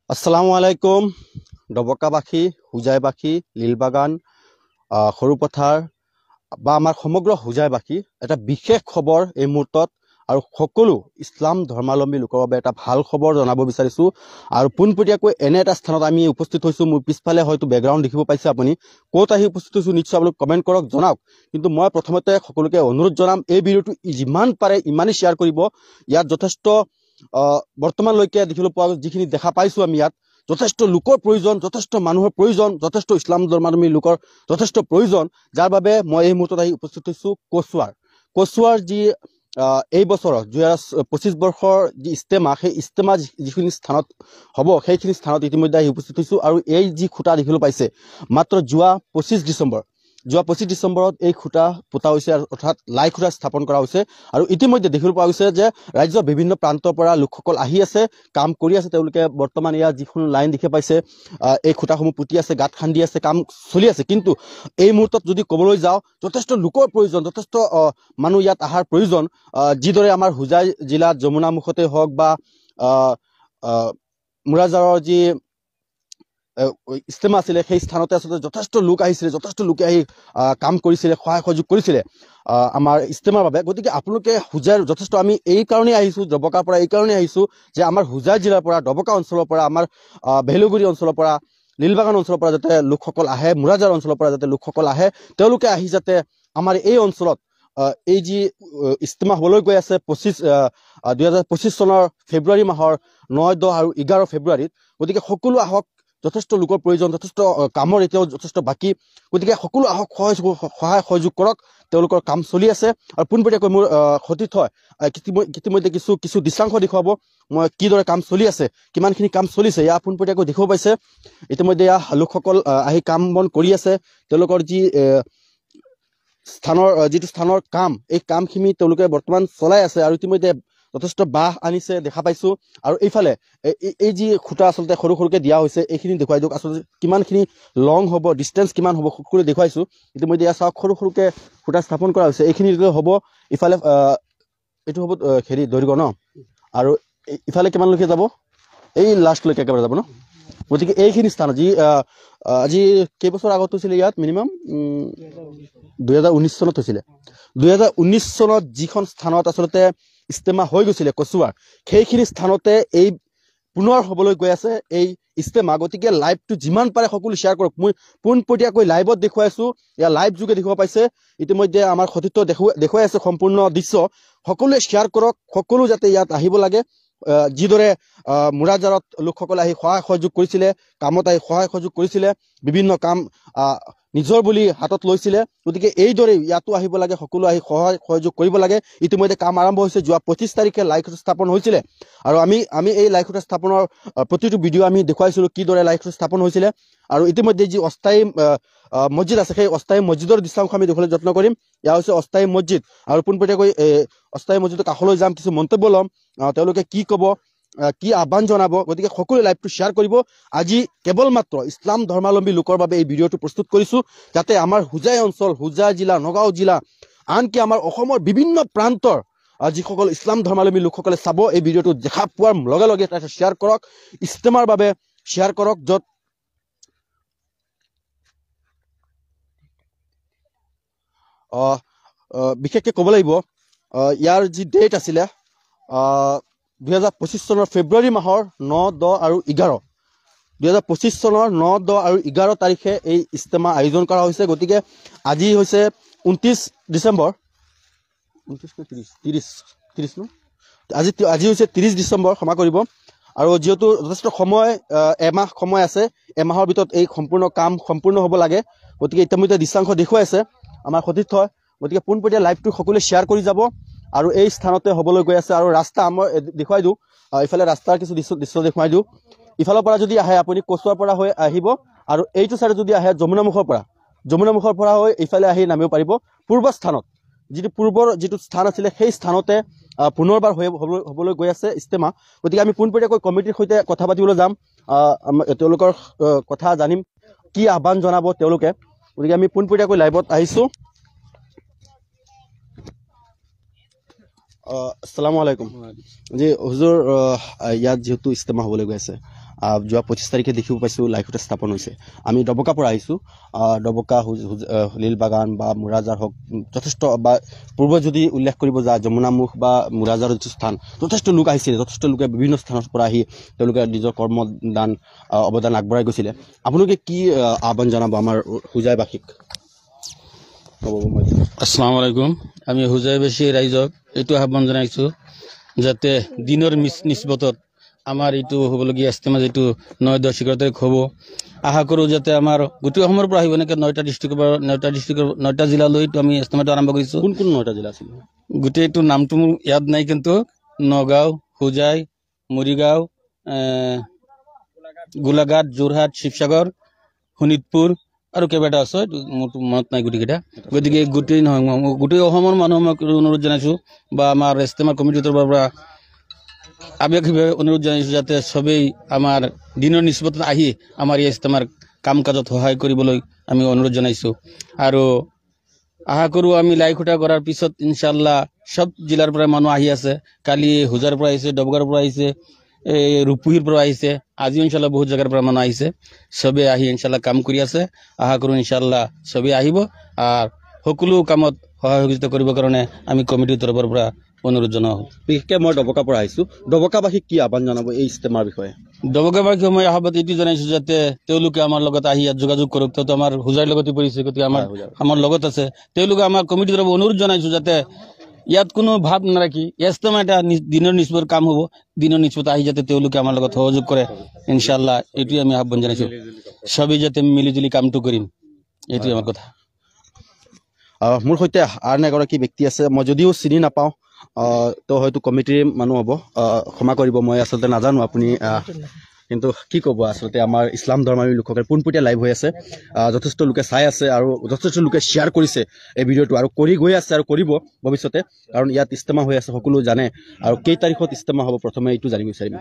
আসসালামু আলাইকুম ডবকাবাসী হুজাইবাসী লীলবাগান সৰুপথাৰ বা আমাৰ সমগ্ৰ হুজাইবাসী এটা বিশেষ খবৰ এই মুহূৰ্তত আৰু সকলো ইছলাম ধৰ্মাৱলম্বী লোকৰ বাবে এটা ভাল খবৰ জনাব বিচাৰিছো আৰু পোনপটীয়াকৈ এনে এটা স্থানত আমি উপস্থিত হৈছো মোৰ পিছফালে হয়তো বেকগ্ৰাউণ্ড দেখিব পাইছে আপুনি ক'ত আহি উপস্থিত হৈছো নিশ্চয় আপোনালোক কমেণ্ট কৰক জনাওক কিন্তু মই প্ৰথমতে সকলোকে অনুৰোধ জনাম এই ভিডিঅ'টো যিমান পাৰে ইমানেই শ্বেয়াৰ কৰিব ইয়াত যথেষ্ট বৰ্তমানলৈকে দেখিবলৈ পোৱা যিখিনি দেখা পাইছো আমি ইয়াত যথেষ্ট লোকৰ প্ৰয়োজন যথেষ্ট মানুহৰ প্ৰয়োজন যথেষ্ট ইছলাম ধৰ্মাৱলম্বী লোকৰ যথেষ্ট প্ৰয়োজন যাৰ বাবে মই এই মুহূৰ্তত আহি উপস্থিত হৈছো কচুৱাৰ যি এই বছৰৰ 2025 বৰ্ষৰ যি ইস্তেমা সেই ইস্তেমা যিখিনি স্থানত হ'ব সেইখিনি স্থানত ইতিমধ্যে আহি উপস্থিত হৈছো আৰু এই যি খুঁটা দেখিবলৈ পাইছে মাত্ৰ যোৱা 25 ডিচেম্বৰত এই খুঁটা পোতা হৈছে অৰ্থাৎ লাই খুঁটা স্থাপন কৰা হৈছে আৰু ইতিমধ্যে দেখিবলৈ পোৱা গৈছে যে ৰাজ্যৰ বিভিন্ন প্ৰান্তৰ পৰা লোকসকল আহি আছে কাম কৰি আছে তেওঁলোকে বৰ্তমান ইয়াত যিখন লাইন দেখি পাইছে এই খুঁটাসমূহ পুতি আছে গাঁত খান্দি আছে কাম চলি আছে কিন্তু এই মুহূৰ্তত যদি ক'বলৈ যাওঁ যথেষ্ট লোকৰ প্ৰয়োজন যথেষ্ট মানুহ ইয়াত অহাৰ প্ৰয়োজন যিদৰে আমাৰ হুজাই জিলাত যমুনামুখতে হওক বা মুৰাজাৰৰ যি ইস্তেমা আছিলে সেই স্থানতে আচলতে যথেষ্ট লোক আহিছিলে যথেষ্ট লোকে আহি কাম কৰিছিলে সহায় সহযোগ কৰিছিলে আমাৰ ইস্তেমাৰ বাবে গতিকে আপোনালোকে হুজাইৰ যথেষ্ট আমি এই কাৰণেই আহিছোঁ ডবকাৰ পৰা এই কাৰণেই আহিছোঁ যে আমাৰ হুজাই জিলাৰ পৰা ডবকা অঞ্চলৰ পৰা আমাৰ বেহলগুৰি অঞ্চলৰ পৰা লীলবাগান অঞ্চলৰ পৰা যাতে লোকসকল আহে মুৰাজাৰ অঞ্চলৰ পৰা যাতে লোকসকল আহে তেওঁলোকে আহি যাতে আমাৰ এই অঞ্চলত এই যি ইস্তেমা হ'বলৈ গৈ আছে 2025 চনৰ ফেব্ৰুৱাৰী মাহৰ 9, 10 আৰু 11 ফেব্ৰুৱাৰীত গতিকে সকলো আহক যথেষ্ট লোকৰ প্ৰয়োজন যথেষ্ট কামৰ এতিয়াও যথেষ্ট বাকী গতিকে সকলো আহক সহায় সহযোগ কৰক তেওঁলোকৰ কাম চলি আছে আৰু পোনপটীয়াকৈ মোৰ সতীৰ্থ হয় ইতিমধ্যে কিছু দৃশ্যাংশ দেখুৱাব মই কিদৰে কাম চলি আছে কিমানখিনি কাম চলিছে ইয়াৰ পোনপটীয়াকৈ দেখিব পাইছে ইতিমধ্যে ইয়াৰ লোকসকল আহি কাম বন কৰি আছে তেওঁলোকৰ যি স্থানৰ কাম এই কামখিনি তেওঁলোকে বৰ্তমান চলাই আছে আৰু ইতিমধ্যে যথেষ্ট বাঁহ আনিছে দেখা পাইছো আৰু এইফালে এই যি খুঁটা আচলতে সৰু সৰুকে দিয়া হৈছে এইখিনি দেখুৱাই দিয়ক আচলতে কিমানখিনি লং হ'ব ডিষ্টেঞ্চ কিমান হ'ব সকলোৱে দেখুৱাইছো ইতিমধ্যে ইয়াত চাওক সৰু সৰুকে খুঁটা স্থাপন কৰা হৈছে এইখিনি হ'ব ইফালে এইটো হ'ব হেৰি দৈৰ্ঘ্য ন আৰু ইফালে কিমানলৈকে যাব এই লাষ্টলৈকে একেবাৰে যাব ন গতিকে এইখিনি স্থানত যি আজি কেইবছৰ আগত হৈছিলে ইয়াত মিনিমাম 2019 চনত হৈছিলে 2019 চনত যিখন স্থানত আচলতে ইস্তেমা হৈ গৈছিলে কচুৱাৰ সেইখিনি স্থানতে এই পুনৰ হ'বলৈ গৈ আছে এই ইস্তেমা গতিকে লাইভটো যিমান পাৰে সকলো শ্বেয়াৰ কৰক মই পোনপটীয়াকৈ লাইভত দেখুৱাই আছো ইয়াৰ লাইভ যোগে দেখিব পাইছে ইতিমধ্যে আমাৰ সতীৰ্থ দেখুৱাই আছে সম্পূৰ্ণ দৃশ্য সকলোৱে শ্বেয়াৰ কৰক সকলো যাতে ইয়াত আহিব লাগে যিদৰে মুৰাজাৰত লোকসকল আহি সহায় সহযোগ কৰিছিলে কামত আহি সহায় সহযোগ কৰিছিলে বিভিন্ন কাম নিজৰ বুলি হাতত লৈছিলে গতিকে এইদৰে ইয়াতো আহিব লাগে সকলো আহি সহায় সহযোগ কৰিব লাগে ইতিমধ্যে কাম আৰম্ভ হৈছে যোৱা 25 তাৰিখে লাই খুঁটা স্থাপন হৈছিলে আৰু আমি এই লাই খুঁটা স্থাপনৰ প্ৰতিটো ভিডিঅ' আমি দেখুৱাইছিলো কিদৰে লাই খুঁটা স্থাপন হৈছিলে আৰু ইতিমধ্যে যি অস্থায়ী মছজিদ আছে সেই অস্থায়ী মছজিদৰ দৃশ্যাংশ আমি দেখুৱাবলৈ যত্ন কৰিম এয়া হৈছে অস্থায়ী মছজিদ আৰু পোনপটীয়াকৈ অস্থায়ী মছজিদৰ কাষলৈ যাম কিছু মন্তব্য ল'ম তেওঁলোকে কি ক'ব কি আহ্বান জনাব গতিকে সকলোৱে লাইভটো শ্বেয়াৰ কৰিব আজি কেৱল মাত্ৰ ইছলাম ধৰ্মাৱলম্বী লোকৰ বাবে এই ভিডিঅ'টো প্ৰস্তুত কৰিছো যাতে আমাৰ হুজাই অঞ্চল হুজাই জিলা নগাঁও জিলা আনকি আমাৰ অসমৰ বিভিন্ন প্ৰান্তৰ যিসকল ইছলাম ধৰ্মাৱলম্বী লোকসকলে চাব এই ভিডিঅ'টো দেখা পোৱাৰ লগে লগে এটা শ্বেয়াৰ কৰক ইস্তেমাৰ বাবে শ্বেয়াৰ কৰক য'ত বিশেষকৈ ক'ব লাগিব ইয়াৰ যি ডেট আছিলে 2025 চনৰ ফেব্ৰুৱাৰী মাহৰ 9, 10 আৰু 11 2025 চনৰ 9, 10 আৰু 11 তাৰিখে এই ইস্তেমা আয়োজন কৰা হৈছে গতিকে আজি হৈছে 29 ডিচেম্বৰ 30 ন আজি হৈছে 30 ডিচেম্বৰ ক্ষমা কৰিব আৰু যিহেতু যথেষ্ট সময় এমাহ সময় আছে এমাহৰ ভিতৰত এই সম্পূৰ্ণ কাম সম্পূৰ্ণ হ'ব লাগে গতিকে ইতিমধ্যে দৃশ্যাংশ দেখুৱাই আছে আমাৰ সতীৰ্থ গতিকে পোনপটীয়া লাইভটো সকলোৱে শ্বেয়াৰ কৰি যাব আৰু এই স্থানতে হ'বলৈ গৈ আছে আৰু ৰাস্তা মই দেখুৱাই দিওঁ ইফালে ৰাস্তাৰ কিছু দৃশ্য দেখুৱাই দিওঁ ইফালৰ পৰা যদি আহে আপুনি কচুৱাৰ পৰা হৈ আহিব আৰু এইটো চাইডে যদি আহে যমুনামুখৰ পৰা হৈ এইফালে আহি নামিব পাৰিব পূৰ্ব স্থানত পূৰ্বৰ যিটো স্থান আছিলে সেই স্থানতে পুনৰবাৰ হ'বলৈ গৈ আছে ইস্তেমা গতিকে আমি পোনপটীয়াকৈ কমিটিৰ সৈতে কথা পাতিবলৈ যাম তেওঁলোকৰ কথা জানিম কি আহ্বান জনাব তেওঁলোকে গতিকে আমি পোনপটীয়াকৈ লাইভত আহিছোঁ আসসালামু আলাইকুম জি হুজুৰ ইয়াত যেহেতু ইস্তেমা হ'বলৈ গৈ আছে যোৱা 25 তাৰিখে দেখিব পাইছোঁ লাইফত স্থাপন হৈছে। আমি ডবকাৰ পৰা আহিছোঁ। ডবকা লিলবাগান বা মুৰাজাৰ হওক যথেষ্ট বা পূৰ্বে যদি উল্লেখ কৰিব যায় যমুনামুখ বা মুৰাজাৰ যিটো স্থান যথেষ্ট লোক আহিছিলে, যথেষ্ট লোকে বিভিন্ন স্থানৰ পৰা আহি তেওঁলোকে নিজৰ কৰ্মদান অৱদান আগবঢ়াই গৈছিলে। আপোনালোকে কি আহ্বান জনাব আমাৰ হোজাইবাসীক? আসসালামু আলাইকুম। আমি হোজাইবাসী ৰাইজক এইটো আহ্বান জনাইছোঁ যাতে দিনৰ নিস্বতত আমাৰ এইটো হ'বলগীয়া ইস্তেমা যিটো 9-10 তাৰিখ হ'ব, আশা কৰোঁ যাতে আমাৰ গোটেই অসমৰ পৰা আহিব। এনেকৈ 9টা ডিষ্ট্ৰিক্টৰ 9টা জিলালৈ আমি ইস্তেমাটো আৰম্ভ কৰিছোঁ। কোন কোন 9টা জিলা আছিল? গোটেইটো নামটো মোৰ ইয়াদ নাই, কিন্তু নগাঁও, হোজাই, মৰিগাঁও, গোলাঘাট, যোৰহাট, শিৱসাগৰ, শোণিতপুৰ আৰু কেইবাটা আছে, মোৰ মনত নাই গোটেইকেইটা। গতিকে গোটেই অসমৰ মানুহক অনুৰোধ জনাইছোঁ বা আমাৰ ইস্তেমা কমিটিৰ তৰফৰ পৰা আৱেগিকভাৱে অনুৰোধ জনাইছোঁ যাতে সবেই আমাৰ দিনৰ নিস্বতত আহি আমাৰ এই ইস্তেমাৰ কাম কাজত সহায় কৰিবলৈ আমি অনুৰোধ জনাইছোঁ। আৰু আশা কৰোঁ আমি লাই খুঁটা কৰাৰ পিছত ইনশাল্লাহ সব জিলাৰ পৰা মানুহ আহি আছে। কালি হোজাৰ পৰা আহিছে, ডবগাৰ পৰা আহিছে, ৰূপহীৰ পৰা আহিছে, আজিও ইনশাল্লাহ বহুত জেগাৰ পৰা মানুহ আহিছে। সবে আহি ইনশাল্লাহ কাম কৰি আছে। আশা কৰোঁ ইনশাল্লাহ সবে আহিব আৰু সকলো কামত সহায় সহযোগিতা কৰিবৰ কাৰণে আমি কমিটিৰ তৰফৰ পৰা অনুৰোধ জনাওঁ। বিশেষকৈ মই ডবকাৰ পৰা আহিছোঁ। ডবকাবাসীক কি আহ্বান জনাব এই ইস্তেমাৰ বিষয়ে? ডবকাবাসীক মই আহ্বান এইটো জনাইছোঁ যাতে তেওঁলোকে আমাৰ লগত আহি ইয়াত যোগাযোগ কৰক। তো আমাৰ হোজাইৰ লগতে পৰিছে, গতিকে আমাৰ লগত আছে। তেওঁলোকে আমাৰ কমিটিৰ তৰফৰ অনুৰোধ জনাইছোঁ যাতে ইয়াত কোনো ভাৱ নাৰাখি ইস্তেমা এটা দিনৰ নিস্বতৰ কাম হ'ব, দিনৰ নিস্বত আহি যাতে তেওঁলোকে আমাৰ লগত সহযোগ কৰে। ইনশাল্লাহ এইটোৱে আমি আহ্বান জনাইছোঁ, সবেই যাতে মিলিজুলি কামটো কৰিম, এইটোৱে আমাৰ কথা। মোৰ সৈতে আন এগৰাকী ব্যক্তি আছে, মই যদিও চিনি নাপাওঁ, তো হয়তো কমিটিৰ মানুহ হ'ব, ক্ষমা কৰিব, মই আচলতে নাজানো। আপুনি কিন্তু কি ক'ব আচলতে আমাৰ ইছলাম ধৰ্মাৱলী লোকসকলে পোনপটীয়া লাইভ হৈ আছে, যথেষ্ট লোকে চাই আছে আৰু যথেষ্ট লোকে শ্বেয়াৰ কৰিছে এই ভিডিঅ'টো আৰু কৰি গৈ আছে আৰু কৰিব ভৱিষ্যতে, কাৰণ ইয়াত ইস্তেমা হৈ আছে, সকলো জানে। আৰু কেই তাৰিখত ইস্তেমা হ'ব প্ৰথমে এইটো জানিব বিচাৰিম।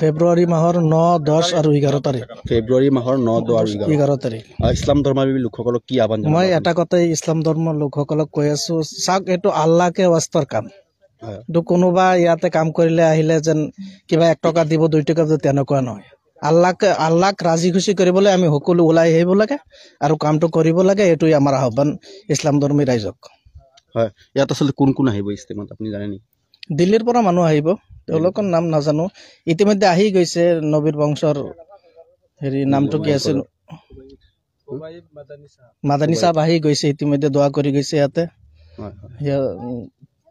ফেব্ৰুৱাৰী মাহৰ 9, 10 আৰু 11 তাৰিখ। ফেব্ৰুৱাৰী মাহৰ 9, 10 আৰু 11 তাৰিখ। ইছলাম ধৰ্মাৱলী লোকসকলক কি আহ্বান? মই এটা কথাই ইছলাম ধৰ্মৰ লোকসকলক কৈ আছো, চাওক এইটো আল্লাহকে ৱাস্তৰ কাম। কোনোবা ইয়াতে কাম কৰিলে আহিলে যেন কিবা 1 টকা দিব, 2 টকা দিব, তেনেকুৱা নহয়। আল্লাহক ৰাজি খুচি কৰিবলৈ আমি সকলো ওলাই আহিব লাগে আৰু কামটো কৰিব লাগে। এইটোৱে আমাৰ আহ্বান ইছলাম ধৰ্মী ৰাইজক। হয়, ইয়াত আচলতে কোন কোন আহিব ইস্তেমাত আপুনি জানে নেকি? দিল্লীৰ পৰা মানুহ আহিব, তেওঁলোকৰ নাম নাজানো। ইতিমধ্যে আহি গৈছে নবীৰ বংশৰ নামটো কি আছিল, মাদানী চাহাব আহি গৈছে, ইতিমধ্যে দোৱা কৰি গৈছে ইয়াতে।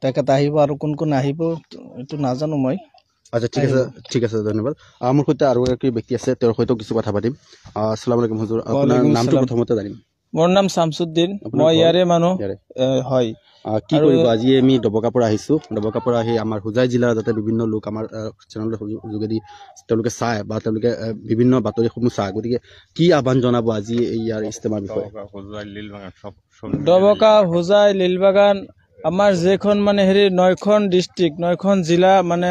তেখেত আহিব আৰু কোন কোন আহিব এইটো নাজানো মই। আচ্ছা, ঠিক আছে, ধন্যবাদ। মোৰ সৈতে আৰু এগৰাকী ব্যক্তি আছে, তেওঁৰ সৈতেও কিছু কথা পাতিম। আসসালামু আলাইকুম হুজুৰ, আপোনাৰ নামটো প্ৰথমতে জানিম। মোৰ নাম শামছুদ্দিন, মই ইয়াৰে মানুহ হয়। কি কৰিব, আজি আমি ডবকাৰ পৰা আহিছোঁ। ডবকাৰ পৰা আহি আমাৰ হোজাই জিলাৰ যাতে বিভিন্ন লোক আমাৰ চেনেলৰ যোগেদি তেওঁলোকে চায় বা তেওঁলোকে বিভিন্ন বাতৰিসমূহ চায়, গতিকে কি আহ্বান জনাব আজি ইয়াৰ ইস্তেমাৰ বিষয়ে? ডবকা, হোজাই, লিলবাগান, আমাৰ যেখন মানে 9খন ডিষ্ট্ৰিক্ট, 9খন জিলা মানে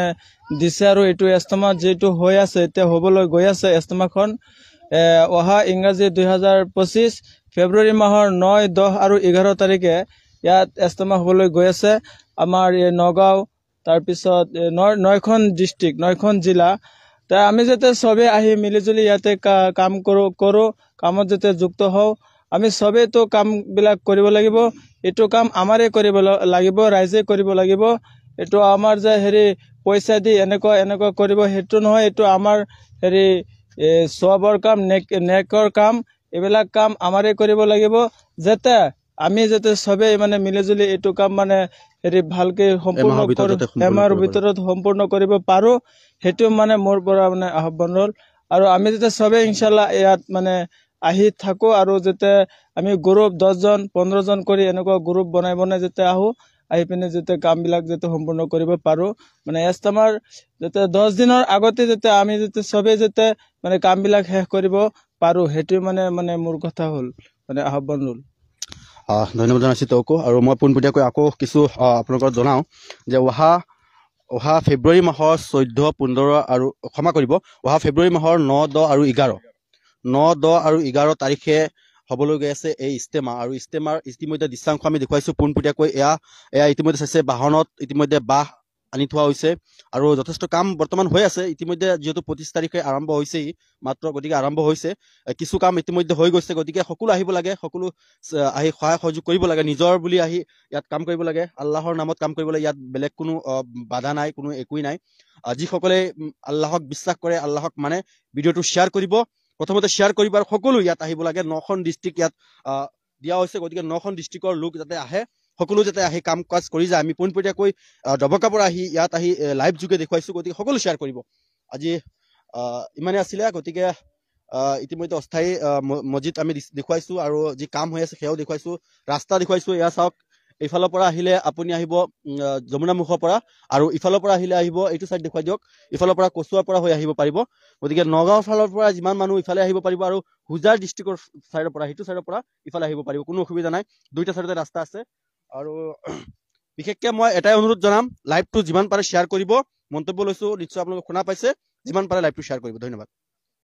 দিছে। আৰু এইটো ইস্তেমা যিটো হৈ আছে, এতিয়া হ'বলৈ গৈ আছে ইস্তেমাখন অহা ইংৰাজী 2025 ফেব্ৰুৱাৰী মাহৰ 9, 10 আৰু 11 তাৰিখে ইয়াত ইস্তেমা হ'বলৈ গৈ আছে। আমাৰ এই নগাঁও, তাৰপিছত 9খন ডিষ্ট্ৰিক্ট, 9খন জিলা। আমি যাতে সবে আহি মিলিজুলি ইয়াতে কাম কৰোঁ, কামত যাতে যুক্ত হওঁ। আমি সবেইতো কামবিলাক কৰিব লাগিব। এইটো কাম আমাৰে কৰিব লাগিব, ৰাইজে কৰিব লাগিব। এইটো আমাৰ যে পইচা দি এনেকুৱা কৰিব সেইটো নহয়। এইটো আমাৰ সবৰ কাম, নেকৰ কাম, এইবিলাক কাম আমাৰে কৰিব লাগিব, যাতে আমি সবেই মানে মিলিজুলি এইটো কাম মানে ভালকে এমাহৰ ভিতৰত সম্পূৰ্ণ কৰিব পাৰোঁ। সেইটো মানে মোৰ পৰা মানে আহ্বান হ'ল। আৰু আমি যাতে সবেই ইনশাল্লাহ ইয়াত মানে আহি থাকো আৰু যাতে আমি গ্ৰুপ 10জন 15জন কৰি এনেকুৱা গ্ৰুপ বনাই যাতে আহি পিনে যাতে কামবিলাক যাতে সম্পূৰ্ণ কৰিব পাৰোঁ। মানে ইস্তেমাৰ যাতে 10 দিনৰ আগতে যাতে আমি সবেই যাতে মানে কামবিলাক শেষ কৰিব পাৰোঁ, সেইটো মানে মোৰ কথা হ'ল, মানে আহ্বান হ'ল। ধন্যবাদ জনাইছোঁ তেওঁকো। আৰু মই পোনপটীয়াকৈ আকৌ কিছু আপোনালোকক জনাওঁ যে অহা ফেব্ৰুৱাৰী মাহৰ 14, 15 আৰু ক্ষমা কৰিব, অহা ফেব্ৰুৱাৰী মাহৰ 9, 10 আৰু 11 তাৰিখে হ'বলৈ গৈ আছে এই ইস্তেমা। আৰু ইস্তেমাৰ ইতিমধ্যে দৃশ্যাংশ আমি দেখুৱাইছোঁ পোনপটীয়াকৈ। এয়া ইতিমধ্যে চাইছে বাহনত ইতিমধ্যে বাঁহ আনি থোৱা হৈছে আৰু যথেষ্ট কাম বৰ্তমান হৈ আছে ইতিমধ্যে যিহেতু 25 তাৰিখে আৰম্ভ হৈছেই মাত্ৰ গতিকে আৰম্ভ হৈছে কিছু কাম ইতিমধ্যে হৈ গৈছে গতিকে সকলো আহিব লাগে সকলো আহি সহায় সহযোগ কৰিব লাগে নিজৰ বুলি আহি ইয়াত কাম কৰিব লাগে আল্লাহৰ নামত কাম কৰিব লাগে ইয়াত বেলেগ কোনো বাধা নাই কোনো একোই নাই যিসকলে আল্লাহক বিশ্বাস কৰে আল্লাহক মানে ভিডিঅ'টো শ্বেয়াৰ কৰিব প্ৰথমতে শ্বেয়াৰ কৰিব আৰু সকলো ইয়াত আহিব লাগে 9খন ডিষ্ট্ৰিক্ট ইয়াত দিয়া হৈছে গতিকে 9খন ডিষ্ট্ৰিক্টৰ লোক যাতে আহে সকলো যাতে আহি কাম কাজ কৰি যায় আমি পোনপটীয়াকৈ ডবকাৰ পৰা আহি ইয়াত আহি লাইভ যোগে দেখুৱাইছো গতিকে সকলো শ্বেয়াৰ কৰিব আজি ইমানে আছিলে গতিকে ইতিমধ্যে অস্থায়ী মছজিদ আমি দেখুৱাইছো আৰু যি কাম হৈ আছে সেয়াও দেখুৱাইছো ৰাস্তা দেখুৱাইছো এয়া চাওক এইফালৰ পৰা আহিলে আপুনি আহিব যমুনা মুখৰ পৰা আৰু ইফালৰ পৰা আহিলে আহিব এইটো চাইড দেখুৱাই দিয়ক ইফালৰ পৰা কচুৱাৰ পৰা হৈ আহিব পাৰিব গতিকে নগাঁৱৰ ফালৰ পৰা যিমান মানুহ ইফালে আহিব পাৰিব আৰু হুজাৰ ডিষ্ট্ৰিক্টৰ চাইডৰ পৰা সেইটো চাইডৰ পৰা ইফালে আহিব পাৰিব কোনো অসুবিধা নাই দুইটা চাইডতে ৰাস্তা আছে আৰু বিশেষকৈ মই এটাই অনুৰোধ জনাম লাইভটো যিমান পাৰে শ্বেয়াৰ কৰিব মন্তব্য লৈছো নিশ্চয় আপোনালোকে শুনা পাইছে যিমান পাৰে লাইভটো শ্বেয়াৰ কৰিব ধন্যবাদ